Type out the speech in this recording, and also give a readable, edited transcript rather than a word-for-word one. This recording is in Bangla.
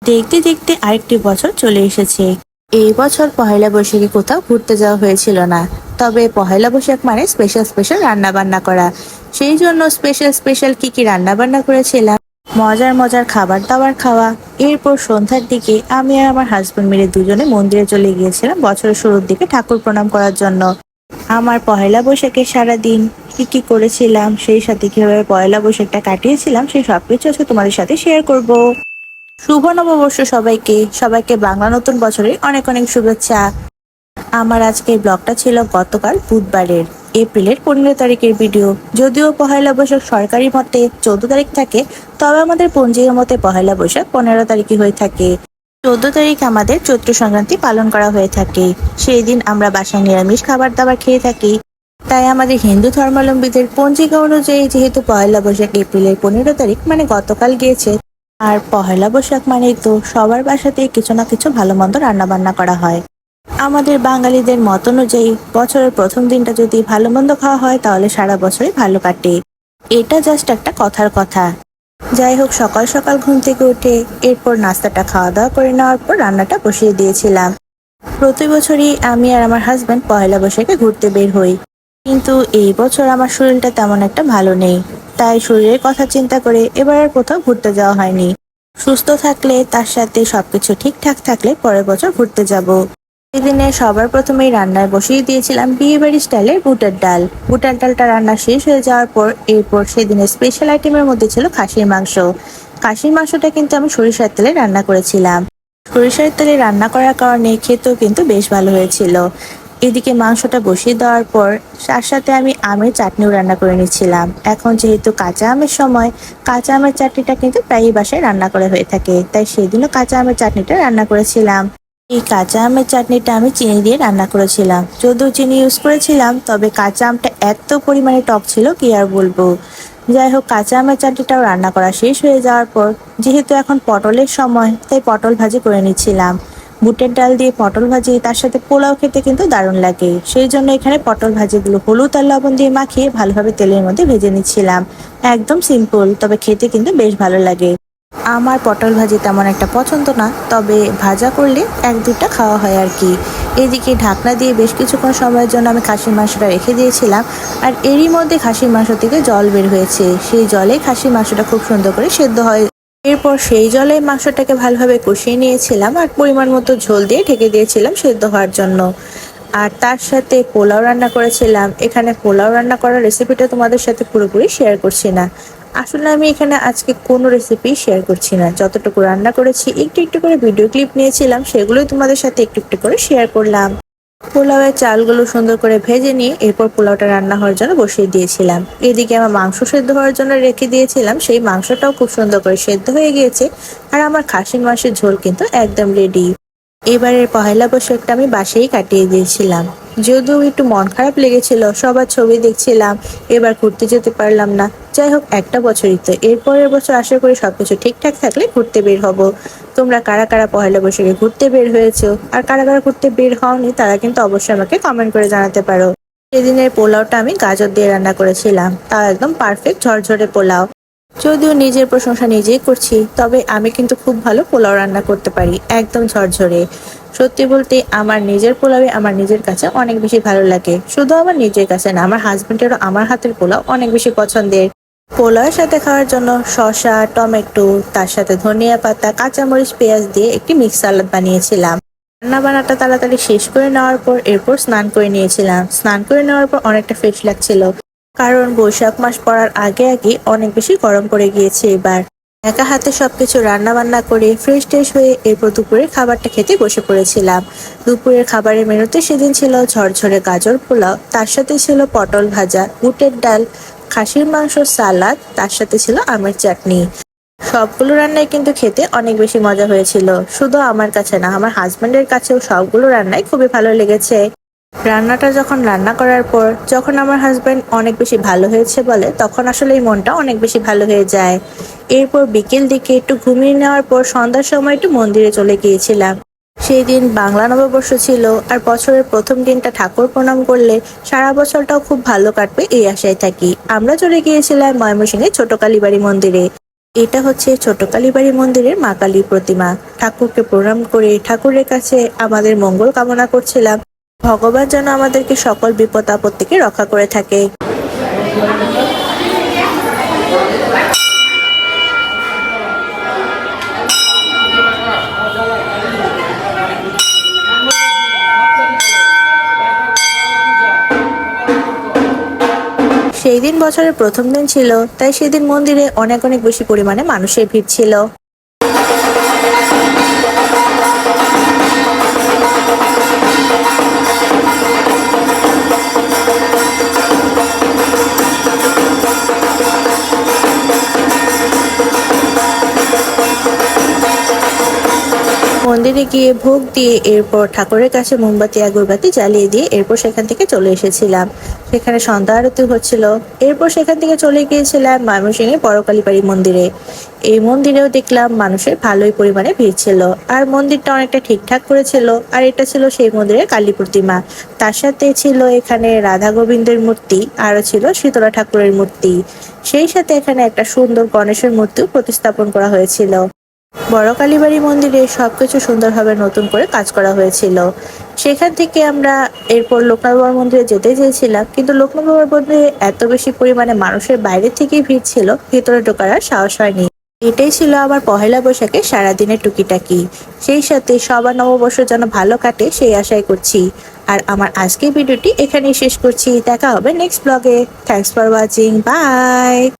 দেখতে দেখতে আরেকটি বছর চলে এসেছে। এই বছর পহেলা বৈশাখে কোথাও ঘুরতে যাওয়া হয়েছিল না। তবে পহেলা বৈশাখ মানে স্পেশাল স্পেশাল রান্না বান্না করা। সেই জন্য স্পেশাল স্পেশাল কি কি রান্না বান্না করেছিলাম, মজার মজার খাবার দাবার খাওয়া। এরপর সন্ধ্যার দিকে আমি আর আমার হাজবেন্ড মিলে দুজনে মন্দিরে চলে গিয়েছিলাম বছরের শুরুর দিকে ঠাকুর প্রণাম করার জন্য। আমার পহেলা বৈশাখে সারা দিন কি কি করেছিলাম, সেই সাথে কিভাবে পয়লা বৈশাখটা কাটিয়েছিলাম, সেই সবকিছু আজকে তোমাদের সাথে শেয়ার করব। শুভ নববর্ষ সবাইকে, সবাইকে বাংলা নতুন বছরের অনেক অনেক শুভেচ্ছা। আমার আজকের ব্লগটা ছিল গতকাল বুধবারের এপ্রিলের 15 তারিখের ভিডিও। যদিও পহেলা বৈশাখ সরকারি মতে 14 তারিখ থাকে, তবে আমাদের পঞ্জিকা মতে পহেলা বৈশাখ 15 তারিখে হয়ে থাকে। 14 তারিখ আমাদের চৈত্র সংক্রান্তি পালন করা হয়ে থাকে। সেই দিন আমরা বাসায় নিরামিষ খাবার দাবার খেয়ে থাকি। তাই আমাদের হিন্দু ধর্মাবলম্বীদের পঞ্জিকা অনুযায়ী যেহেতু পহেলা বৈশাখ এপ্রিলের 15 তারিখ মানে গতকাল গিয়েছে, আর পহেলা বৈশাখ মানেই তো সবার বাসাতেই কিছু না কিছু ভালো মন্দ রান্না বান্না করা হয়। আমাদের বাঙালিদের মত অনুযায়ী বছরের প্রথম দিনটা যদি ভালো মন্দ খাওয়া হয় তাহলে সারা বছরই ভালো কাটে। এটা জাস্ট একটা কথার কথা। যাই হোক, সকাল সকাল ঘুম থেকে উঠে এরপর নাস্তাটা খাওয়া দাওয়া করে নেওয়ার পর রান্নাটা বসিয়ে দিয়েছিলাম। প্রতি বছরই আমি আর আমার হাজবেন্ড পহেলা বৈশাখে ঘুরতে বের হই, কিন্তু এই বছর আমার শরীরটা তেমন একটা ভালো নেই। তাই শরীরের কথা চিন্তা করে এবার আর কোথাও ঘুরতে যাওয়া হয়নি। সুস্থ থাকলে, তার সাথে সবকিছু ঠিকঠাক থাকলে পরের বছর ঘুরতে যাব। সেদিনে সবার প্রথমেই রান্নায় বসিয়ে দিয়েছিলাম বিয়েবাড়ি স্টাইলের বুটের ডাল। বুটের ডালটা রান্না শেষ হয়ে যাওয়ার পর এরপর সেদিনের স্পেশাল আইটেমের মধ্যে ছিল খাসির মাংস। খাসির মাংসটা কিন্তু আমি সরিষার তেলে রান্না করেছিলাম। সরিষার তেলে রান্না করার কারণে খেতেও কিন্তু বেশ ভালো হয়েছিল। এদিকে মাংসটা বসিয়ে দেওয়ার পর তার সাথে আমি আমের চাটনিও রান্না করে নিচ্ছিলাম। এখন যেহেতু কাঁচা আমের সময়, কাঁচা আমের চাটনিটা কিন্তু প্রায়ই বাসায় রান্না করা হয়ে থাকে, তাই সেদিনও কাঁচা আমের চাটনিটা রান্না করেছিলাম। এই কাঁচা আমের চাটনিটা আমি চিনি দিয়ে রান্না করেছিলাম। যদিও চিনি ইউজ করেছিলাম, তবে কাঁচা আমটা এত পরিমাণে টক ছিল কি আর বলবো। যাই হোক, কাঁচা আমের চাটনিটাও রান্না করা শেষ হয়ে যাওয়ার পর যেহেতু এখন পটলের সময়, তাই পটল ভাজি করে নিচ্ছিলাম। বুটের ডাল দিয়ে পটল ভাজি, তার সাথে পোলাও খেতে কিন্তু দারুণ লাগে। সেই জন্য এখানে পটল ভাজিগুলো হলুদ আর লবণ দিয়ে মাখিয়ে ভালোভাবে তেলের মধ্যে ভেজে নিচ্ছিলাম। একদম সিম্পল, তবে খেতে কিন্তু বেশ ভালো লাগে। আমার পটল ভাজি তেমন একটা পছন্দ না, তবে ভাজা করলে এক দুটা খাওয়া হয় আর কি। এদিকে ঢাকনা দিয়ে বেশ কিছুক্ষণ সময়ের জন্য আমি খাসির মাংসটা রেখে দিয়েছিলাম, আর এরই মধ্যে খাসির মাংস থেকে জল বের হয়েছে। সেই জলে খাসির মাংসটা খুব সুন্দর করে সেদ্ধ হয়। এরপর সেই জলে মাংসটাকে ভালোভাবে কষিয়ে নিয়েছিলাম আর পরিমাণ মতো ঝোল দিয়ে ঢেকে দিয়েছিলাম সেদ্ধ হওয়ার জন্য। আর তার সাথে পোলাও রান্না করেছিলাম। এখানে পোলাও রান্না করার রেসিপিটা তোমাদের সাথে পুরোপুরি শেয়ার করছি না। আসলে আমি এখানে আজকে কোনো রেসিপি শেয়ার করছি না, যতটুকু রান্না করেছি একটু একটু করে ভিডিও ক্লিপ নিয়েছিলাম, সেগুলোই তোমাদের সাথে একটু একটু করে শেয়ার করলাম। পোলাওয়ের চালগুলো সুন্দর করে ভেজে নিয়ে এরপর পোলাওটা রান্না হওয়ার জন্য বসিয়ে দিয়েছিলাম। এদিকে আমার মাংস সেদ্ধ হওয়ার জন্য রেখে দিয়েছিলাম, সেই মাংসটাও খুব সুন্দর করে সেদ্ধ হয়ে গিয়েছে। আর আমার খাসির মাংসের ঝোল কিন্তু একদম রেডি। এবারের পহেলা বৈশাখটা আমি বাসায় কাটিয়ে দিয়েছিলাম। যদিও একটু মন খারাপ লেগেছিল, সবার ছবি দেখছিলাম, এবার ঘুরতে যেতে পারলাম না। যাই হোক, একটা বছরই তো, এরপরের বছর আশা করি সবকিছু ঠিকঠাক থাকলে ঘুরতে বের হব। তোমরা কারা কারা পহেলা বৈশাখে ঘুরতে বের হয়েছো, আর কারা কারা ঘুরতে বের হওনি, তারা কিন্তু অবশ্যই আমাকে কমেন্ট করে জানাতে পারো। সেদিনের পোলাওটা আমি গাজর দিয়ে রান্না করেছিলাম, তাও একদম পারফেক্ট ঝরঝরে পোলাও। যদিও নিজের প্রশংসা নিজেই করছি, তবে আমি কিন্তু খুব ভালো পোলাও রান্না করতে পারি, একদম ঝরঝরে। সত্যি বলতে আমার নিজের পোলাওই আমার নিজের কাছে অনেক বেশি ভালো লাগে। শুধু আমার নিজের কাছে না, আমার হাজবেন্ডেরও আমার হাতের পোলাও অনেক বেশি পছন্দের। পোলাওয়ের সাথে খাওয়ার জন্য শসা, টমেটো, তার সাথে ধনিয়া পাতা, কাঁচামরিচ, পেঁয়াজ দিয়ে একটি মিক্স সালাদ বানিয়েছিলাম। রান্না বান্নাটা তাড়াতাড়ি শেষ করে নেওয়ার পর এরপর স্নান করে নিয়েছিলাম। স্নান করে নেওয়ার পর অনেকটা ফ্রেশ লাগছিল, কারণ বৈশাখ মাস পড়ার আগে আগে অনেক বেশি গরম পড়ে গিয়েছে এবার। একা হাতে সবকিছু রান্না বান্না করে ফ্রেশ ট্রেশ হয়ে এরপর দুপুরের খাবারটা খেতে বসে পড়েছিলাম। দুপুরের খাবারের মেনুতে সেদিন ছিল ঝরঝরে গাজর পোলাও, তার সাথে ছিল পটল ভাজা, বুটের ডাল, খাসির মাংস, সালাদ, তার সাথে ছিল আমের চাটনি। সবগুলো রান্নাই কিন্তু খেতে অনেক বেশি মজা হয়েছিল। শুধু আমার কাছে না, আমার হাজবেন্ডের কাছেও সবগুলো রান্নাই খুবই ভালো লেগেছে। রান্নাটা যখন রান্না করার পর যখন আমার হাজবেন্ড অনেক বেশি ভালো হয়েছে বলে, তখন আসলে এই মনটা অনেক বেশি ভালো হয়ে যায়। এরপর বিকেল দিকে একটু ঘুমিয়ে নেওয়ার পর সন্ধ্যার সময় একটু মন্দিরে চলে গিয়েছিলাম। সেই দিন বাংলা নববর্ষ ছিল, আর বছরের প্রথম দিনটা ঠাকুর প্রণাম করলে সারা বছরটাও খুব ভালো কাটবে এই আশায় থাকি। আমরা চলে গিয়েছিলাম ময়মনসিংহের ছোট কালীবাড়ি মন্দিরে। এটা হচ্ছে ছোট কালীবাড়ি মন্দিরের মা কালীর প্রতিমা। ঠাকুরকে প্রণাম করে ঠাকুরের কাছে আমাদের মঙ্গল কামনা করছিলাম। ভগবান যেন আমাদেরকে সকল বিপদ আপদ থেকে রক্ষা করে থাকে। সেই দিন বছরের প্রথম দিন ছিল, তাই সেদিন মন্দিরে অনেক অনেক বেশি পরিমাণে মানুষের ভিড় ছিল। মন্দিরে গিয়ে ভোগ দিয়ে এরপর ঠাকুরের কাছে মোমবাতি আগরবাতি জ্বালিয়ে দিয়ে এরপর সেখান থেকে চলে এসেছিলাম। সেখানে সন্ধ্যা আরতি হচ্ছিল। এরপর সেখান থেকে চলে গিয়েছিলাম ময়মনসিংহের বড় কালীবাড়ি মন্দিরে। এই মন্দিরেও দেখলাম মানুষের ভালোই পরিমাণে ভিড় ছিল, আর মন্দিরটা অনেকটা ঠিকঠাক করেছিল। আর এটা ছিল সেই মন্দিরের কালী প্রতিমা। তার সাথে ছিল এখানে রাধা গোবিন্দের মূর্তি, আরও ছিল শীতলা ঠাকুরের মূর্তি। সেই সাথে এখানে একটা সুন্দর গণেশের মূর্তিও প্রতিস্থাপন করা হয়েছিল। বড় কালীবাড়ি মন্দিরে সবকিছু সুন্দরভাবে নতুন করে কাজ করা হয়েছিল। সেখান থেকে আমরা এরপর লোকনাথ বাবার মন্দিরে যেতে চেয়েছিলাম, কিন্তু লোকনাথ বাবার মন্দিরে এত বেশি পরিমাণে মানুষের বাইরে থেকেই ভিড় ছিল, ভিতরে ঢোকার আর সাহস হয়নি। এটাই ছিল আমার পহেলা বৈশাখে সারাদিনের টুকিটাকি। সেই সাথে সবার নববর্ষ যেন ভালো কাটে সেই আশাই করছি। আর আমার আজকের ভিডিওটি এখানেই শেষ করছি। দেখা হবে নেক্সট ব্লগে। Thanks for watching. বাই।